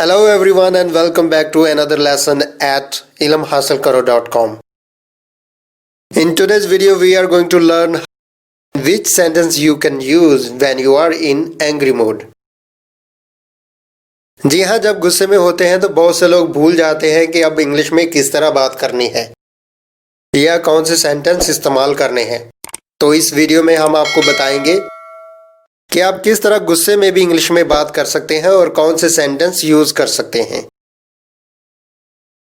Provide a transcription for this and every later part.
Hello everyone and welcome back to another lesson at ilmhasilkaro.com. In today's video we are going to learn which sentence you can use when you are in angry mood. जी हाँ, जब गुस्से में होते हैं तो बहुत से लोग भूल जाते हैं कि अब इंग्लिश में किस तरह बात करनी है या कौन से सेंटेंस इस्तेमाल करने हैं। तो इस वीडियो में हम आपको बताएंगे कि आप किस तरह गुस्से में भी इंग्लिश में बात कर सकते हैं और कौन से सेंटेंस यूज कर सकते हैं।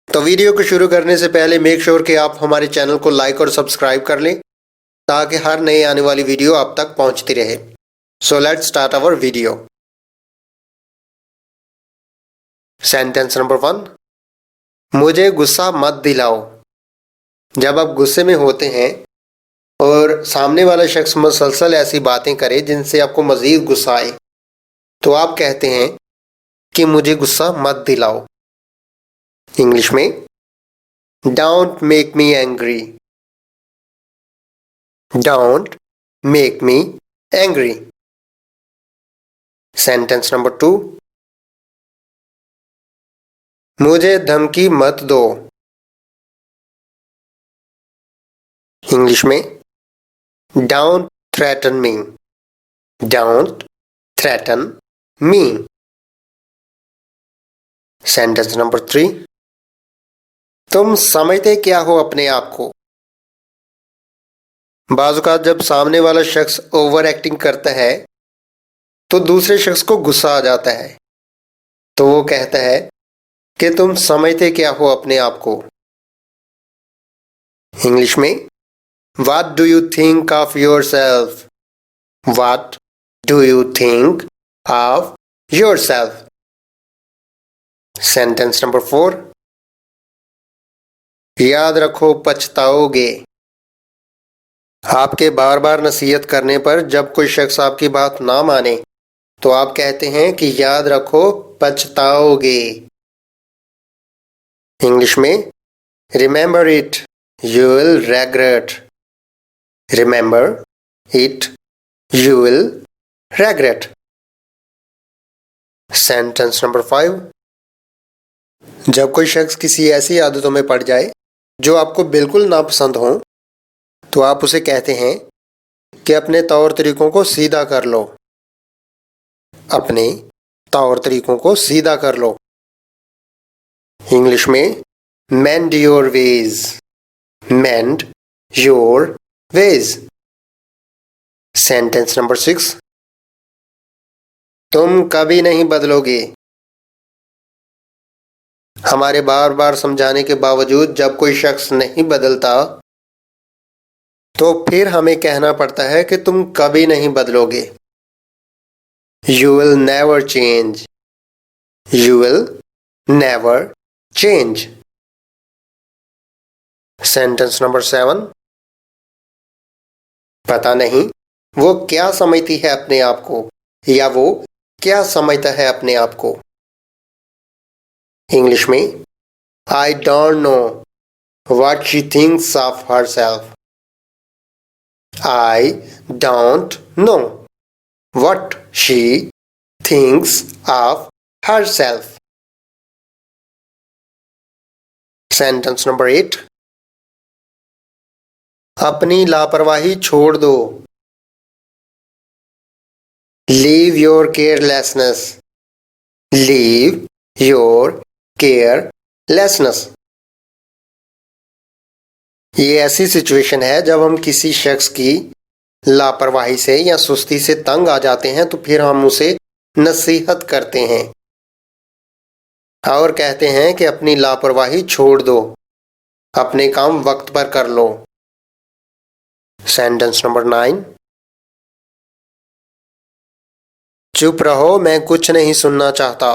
तो वीडियो को शुरू करने से पहले मेक श्योर कि आप हमारे चैनल को लाइक और सब्सक्राइब कर लें ताकि हर नई आने वाली वीडियो आप तक पहुंचती रहे। So let's start our video. Sentence number 1, मुझे गुस्सा मत दिलाओ। जब आप गुस्से में होते हैं और सामने वाला शख्स मुसलसल ऐसी बातें करे जिनसे आपको मजीद गुस्सा आए तो आप कहते हैं कि मुझे गुस्सा मत दिलाओ। इंग्लिश में don't make me angry. Don't make me angry. Sentence number 2, मुझे धमकी मत दो। इंग्लिश में Don't threaten me. Don't threaten me. Sentence number 3, तुम समझते क्या हो अपने आप को। बाज़ औक़ात जब सामने वाला शख्स ओवर एक्टिंग करता है तो दूसरे शख्स को गुस्सा आ जाता है तो वो कहता है कि तुम समझते क्या हो अपने आप को। इंग्लिश में What do you think of yourself? What do you think of yourself? Sentence number 4, याद रखो पछताओगे। आपके बार बार नसीहत करने पर जब कोई शख्स आपकी बात ना माने तो आप कहते हैं कि याद रखो पछताओगे। इंग्लिश में Remember it, you will regret. Remember it, you will regret. Sentence number 5, जब कोई शख्स किसी ऐसी आदतों में पड़ जाए जो आपको बिल्कुल नापसंद हो तो आप उसे कहते हैं कि अपने तौर तरीकों को सीधा कर लो। अपने तौर तरीकों को सीधा कर लो। इंग्लिश में mend your ways. Mend your ways. Sentence number 6, तुम कभी नहीं बदलोगे। हमारे बार बार समझाने के बावजूद जब कोई शख्स नहीं बदलता तो फिर हमें कहना पड़ता है कि तुम कभी नहीं बदलोगे। You will never change. You will never change. Sentence number 7, पता नहीं वो क्या समझती है अपने आप को या वो क्या समझता है अपने आप को। इंग्लिश में I don't know what she thinks of herself. I don't know what she thinks of herself. Sentence number 8, अपनी लापरवाही छोड़ दो। Leave your carelessness. Leave your carelessness. ये ऐसी सिचुएशन है जब हम किसी शख्स की लापरवाही से या सुस्ती से तंग आ जाते हैं तो फिर हम उसे नसीहत करते हैं और कहते हैं कि अपनी लापरवाही छोड़ दो, अपने काम वक्त पर कर लो। सेंटेंस नंबर 9, चुप रहो मैं कुछ नहीं सुनना चाहता।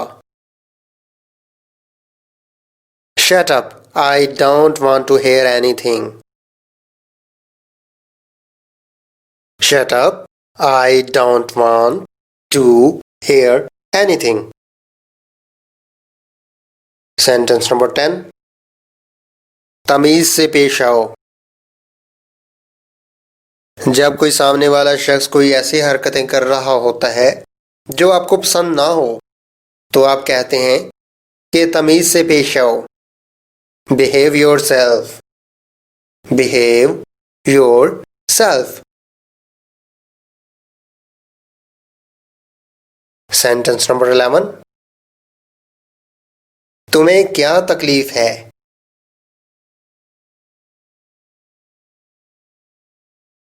Shut up, I don't want to hear anything. Shut up, I don't want to hear anything. Sentence number 10, तमीज से पेश आओ। जब कोई सामने वाला शख्स कोई ऐसी हरकतें कर रहा होता है जो आपको पसंद ना हो तो आप कहते हैं कि तमीज से पेश आओ। Behave your self. Behave your self. Sentence number 11। तुम्हें क्या तकलीफ है?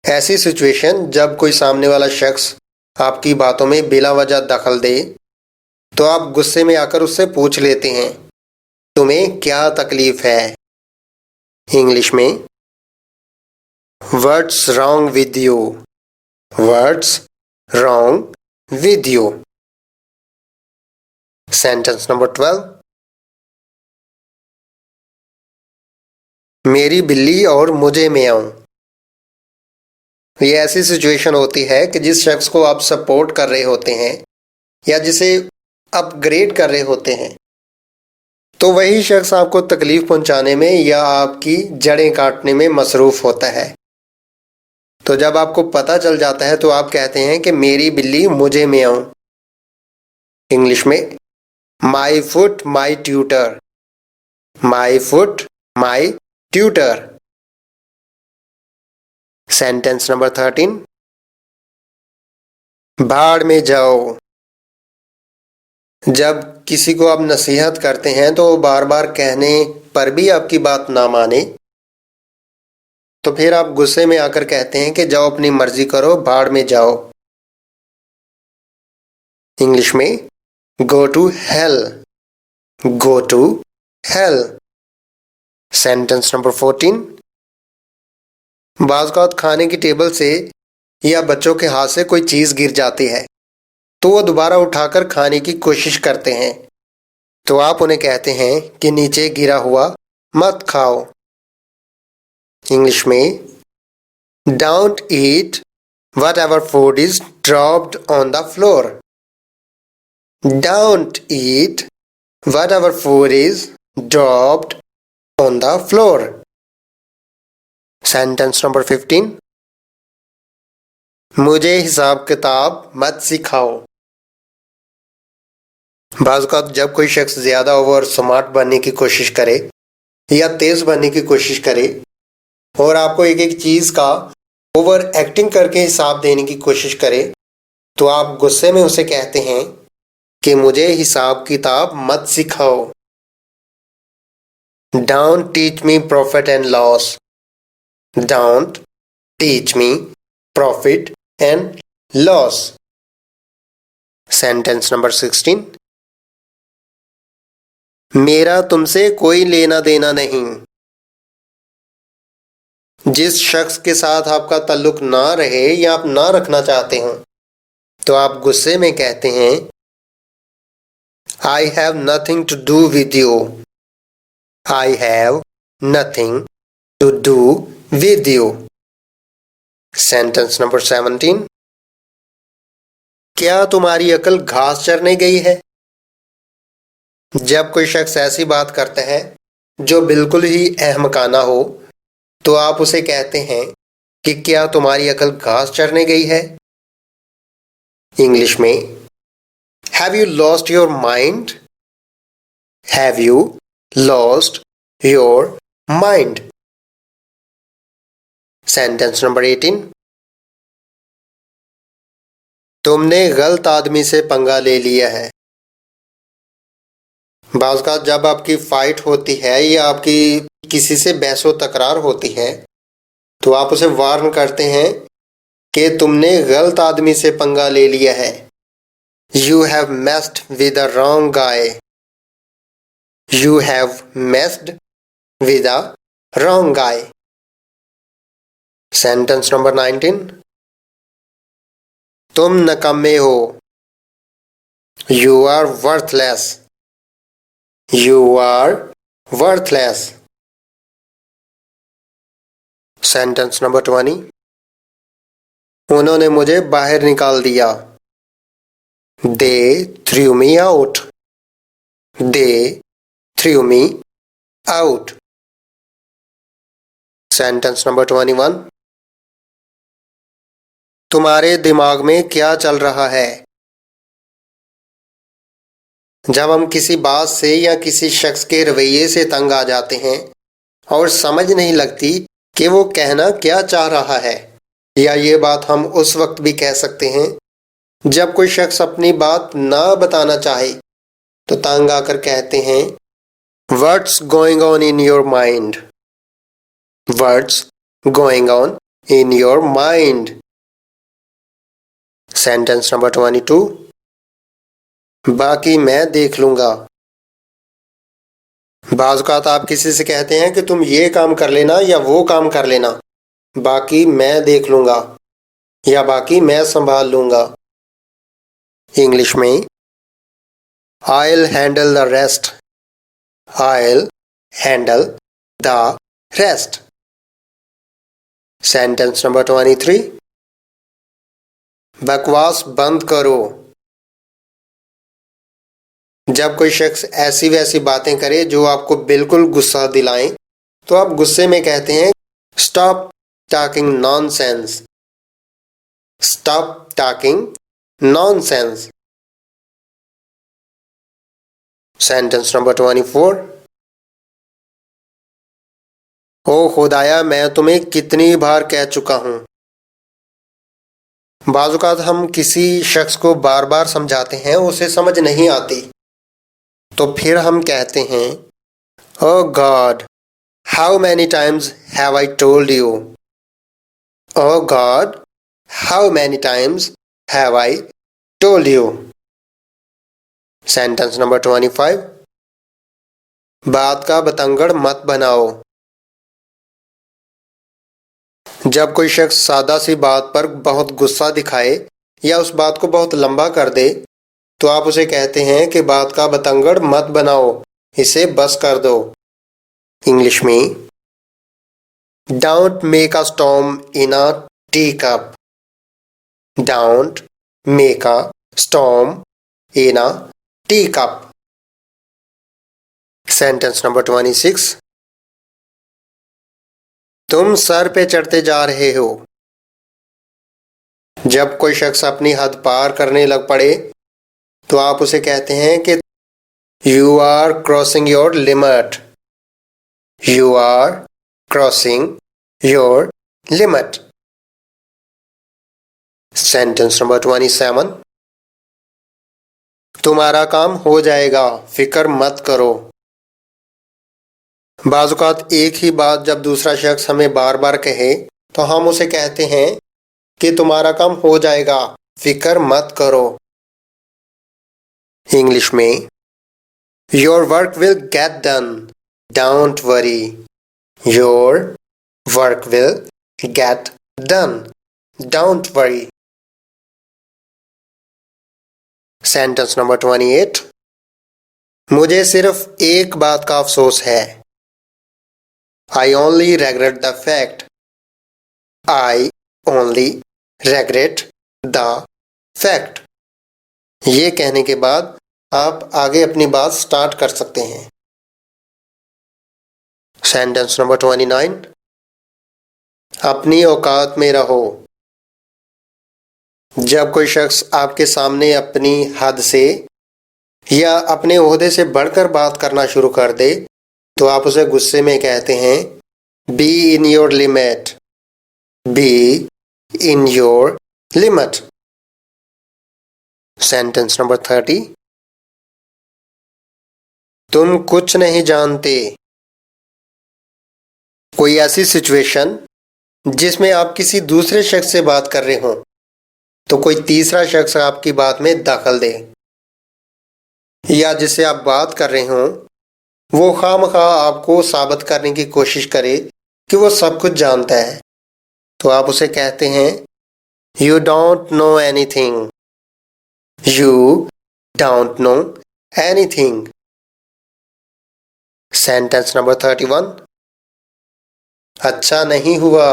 ऐसी सिचुएशन जब कोई सामने वाला शख्स आपकी बातों में बिला वजह दखल दे तो आप गुस्से में आकर उससे पूछ लेते हैं, तुम्हें क्या तकलीफ है? इंग्लिश में what's wrong with you? What's wrong with you? Sentence number 12। मेरी बिल्ली और मुझे म्याऊं। ये ऐसी सिचुएशन होती है कि जिस शख्स को आप सपोर्ट कर रहे होते हैं या जिसे अपग्रेड कर रहे होते हैं तो वही शख्स आपको तकलीफ पहुंचाने में या आपकी जड़ें काटने में मसरूफ होता है। तो जब आपको पता चल जाता है तो आप कहते हैं कि मेरी बिल्ली मुझे म्याऊं। इंग्लिश में my foot my tutor. My foot my tutor. Sentence number 13। भाड़ में जाओ। जब किसी को आप नसीहत करते हैं तो बार बार कहने पर भी आपकी बात ना माने तो फिर आप गुस्से में आकर कहते हैं कि जाओ अपनी मर्जी करो, भाड़ में जाओ। इंग्लिश में go to hell. Go to hell. Sentence number 14। बाज़ औक़ात खाने की टेबल से या बच्चों के हाथ से कोई चीज गिर जाती है तो वो दोबारा उठाकर खाने की कोशिश करते हैं तो आप उन्हें कहते हैं कि नीचे गिरा हुआ मत खाओ। इंग्लिश में don't eat what ever food is dropped on the floor. Don't eat what ever food is dropped on the floor. Sentence number 15। मुझे हिसाब किताब मत सिखाओ। बाज़ औक़ात जब कोई शख्स ज्यादा ओवर स्मार्ट बनने की कोशिश करे या तेज बनने की कोशिश करे और आपको एक एक चीज का ओवर एक्टिंग करके हिसाब देने की कोशिश करे तो आप गुस्से में उसे कहते हैं कि मुझे हिसाब किताब मत सिखाओ। Don't teach me profit and loss. Don't teach me profit and loss. Sentence number 16। मेरा तुमसे कोई लेना देना नहीं। जिस शख्स के साथ आपका ताल्लुक ना रहे या आप ना रखना चाहते हो तो आप गुस्से में कहते हैं I have nothing to do with you. I have nothing to do with you. Sentence number 17। क्या तुम्हारी अकल घास चरने गई है? जब कोई शख्स ऐसी बात करता है जो बिल्कुल ही अहमकाना हो तो आप उसे कहते हैं कि क्या तुम्हारी अकल घास चरने गई है? इंग्लिश में have you lost your mind? Have you lost your mind? Sentence number 18। तुमने गलत आदमी से पंगा ले लिया है। बाज़ औक़ात जब आपकी फाइट होती है या आपकी किसी से बहसो तकरार होती है तो आप उसे वार्न करते हैं कि तुमने गलत आदमी से पंगा ले लिया है। You have messed with a wrong guy. You have messed with a wrong guy. Sentence number 19। तुम नकम्मे हो। You are worthless. You are worthless. Sentence number 20। उन्होंने मुझे बाहर निकाल दिया। They threw me out. They threw me out. Sentence number 21। तुम्हारे दिमाग में क्या चल रहा है? जब हम किसी बात से या किसी शख्स के रवैये से तंग आ जाते हैं और समझ नहीं लगती कि वो कहना क्या चाह रहा है, या ये बात हम उस वक्त भी कह सकते हैं जब कोई शख्स अपनी बात ना बताना चाहे, तो तंग आकर कहते हैं What's going on in your mind? What's going on in your mind? Sentence number 22. बाकी मैं देख लूंगा। बाज़ औक़ात आप किसी से कहते हैं कि तुम ये काम कर लेना या वो काम कर लेना, बाकी मैं देख लूंगा या बाकी मैं संभाल लूंगा। इंग्लिश में I'll handle the rest. I'll handle the rest. Sentence number 23. बकवास बंद करो। जब कोई शख्स ऐसी वैसी बातें करे जो आपको बिल्कुल गुस्सा दिलाएं, तो आप गुस्से में कहते हैं stop talking nonsense. Stop talking nonsense. Sentence number 24। ओ खुदाया, मैं तुम्हें कितनी बार कह चुका हूं। बाज़ औक़ात हम किसी शख्स को बार बार समझाते हैं, उसे समझ नहीं आती, तो फिर हम कहते हैं oh God, how many times have I told you. Oh God, how many times have I told you. Sentence number 25। बात का बतंगड़ मत बनाओ। जब कोई शख्स सादा सी बात पर बहुत गुस्सा दिखाए या उस बात को बहुत लंबा कर दे, तो आप उसे कहते हैं कि बात का बतंगड़ मत बनाओ, इसे बस कर दो। इंग्लिश में don't make a storm in a tea cup. Don't make a storm in a tea cup. Sentence number 26। तुम सर पे चढ़ते जा रहे हो। जब कोई शख्स अपनी हद पार करने लग पड़े, तो आप उसे कहते हैं कि you are crossing your limit. You are crossing your limit. Sentence number 27। तुम्हारा काम हो जाएगा, फिक्र मत करो। बाज़ औक़ात एक ही बात जब दूसरा शख्स हमें बार बार कहे, तो हम उसे कहते हैं कि तुम्हारा काम हो जाएगा, फिक्र मत करो। इंग्लिश में your work will get done, don't worry. Your work will get done, don't worry. Sentence number 28। मुझे सिर्फ एक बात का अफसोस है। I only regret the fact. I only regret the fact. ये कहने के बाद आप आगे अपनी बात स्टार्ट कर सकते हैं। Sentence number 29। अपनी औकात में रहो। जब कोई शख्स आपके सामने अपनी हद से या अपने ओहदे से बढ़कर बात करना शुरू कर दे, तो आप उसे गुस्से में कहते हैं be in your limit. Be in your limit. Sentence number 30। तुम कुछ नहीं जानते। कोई ऐसी सिचुएशन जिसमें आप किसी दूसरे शख्स से बात कर रहे हो, तो कोई तीसरा शख्स आपकी बात में दखल दे, या जिससे आप बात कर रहे हो वो खामखा आपको साबित करने की कोशिश करे कि वो सब कुछ जानता है, तो आप उसे कहते हैं you don't know anything. You don't know anything. Sentence number 31। अच्छा नहीं हुआ।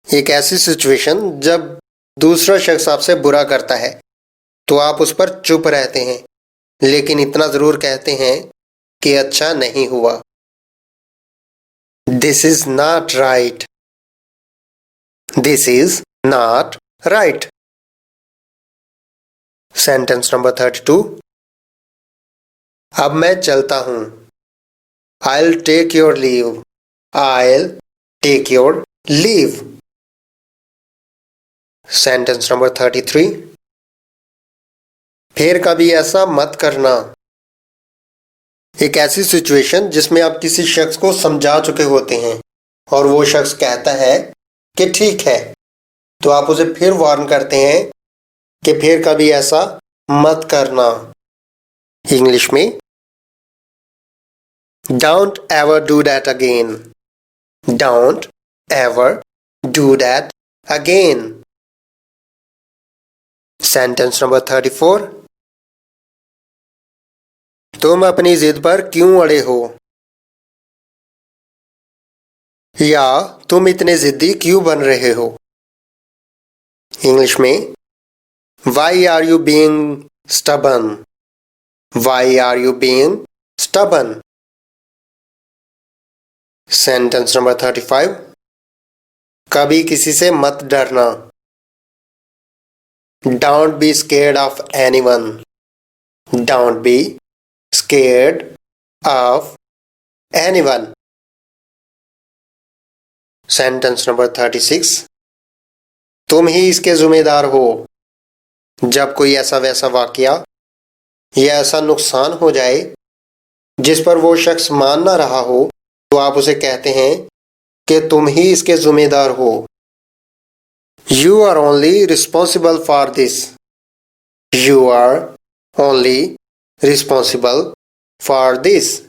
एक ऐसी सिचुएशन जब दूसरा शख्स आपसे बुरा करता है, तो आप उस पर चुप रहते हैं, लेकिन इतना जरूर कहते हैं कि अच्छा नहीं हुआ। This is not right. This is not right. Sentence number 32। अब मैं चलता हूं। I'll take your leave. I'll take your leave. Sentence number 33। फिर कभी ऐसा मत करना। एक ऐसी सिचुएशन जिसमें आप किसी शख्स को समझा चुके होते हैं और वो शख्स कहता है कि ठीक है, तो आप उसे फिर वार्न करते हैं कि फिर कभी ऐसा मत करना। इंग्लिश में Don't ever do that again. Don't ever do that again. Sentence number 34। तुम अपनी जिद पर क्यों अड़े हो? या तुम इतने जिद्दी क्यों बन रहे हो? इंग्लिश में Why are you being stubborn? Why are you being stubborn? Sentence number 35। कभी किसी से मत डरना। Don't be scared of anyone. Don't be scared of anyone. Sentence number 36। तुम ही इसके जिम्मेदार हो। जब कोई ऐसा वैसा वाकया या ऐसा नुकसान हो जाए जिस पर वो शख्स मान ना रहा हो, तो आप उसे कहते हैं कि तुम ही इसके जिम्मेदार हो। You are only responsible for this. You are only responsible for this.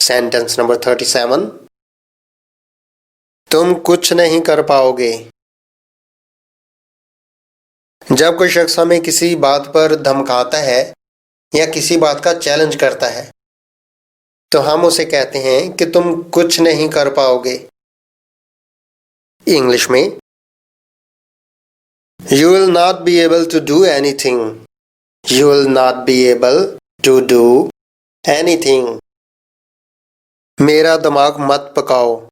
Sentence number 37। तुम कुछ नहीं कर पाओगे। जब कोई शख्स हमें किसी बात पर धमकाता है या किसी बात का चैलेंज करता है, तो हम उसे कहते हैं कि तुम कुछ नहीं कर पाओगे। इंग्लिश में You will not be able to do anything. You will not be able to do anything. मेरा दिमाग मत पकाओ।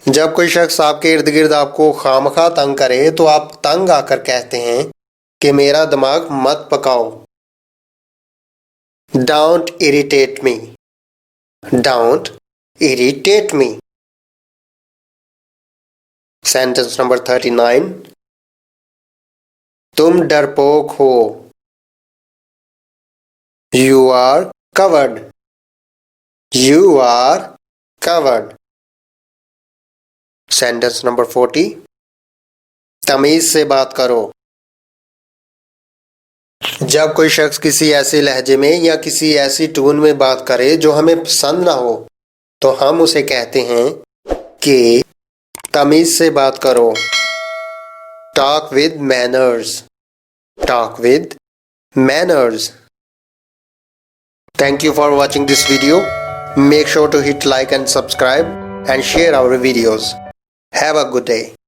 जब कोई शख्स आपके इर्द गिर्द आपको खामखा तंग करे, तो आप तंग आकर कहते हैं कि मेरा दिमाग मत पकाओ। Don't irritate me. Don't irritate me. Sentence number 39। तुम डरपोक हो। You are covered. You are covered. Sentence number 40। तमीज से बात करो। जब कोई शख्स किसी ऐसे लहजे में या किसी ऐसी टून में बात करे जो हमें पसंद ना हो, तो हम उसे कहते हैं कि तमीज से बात करो। Talk with manners. Talk with manners. Thank you for watching this video. Make sure to hit like and subscribe and share our videos. Have a good day.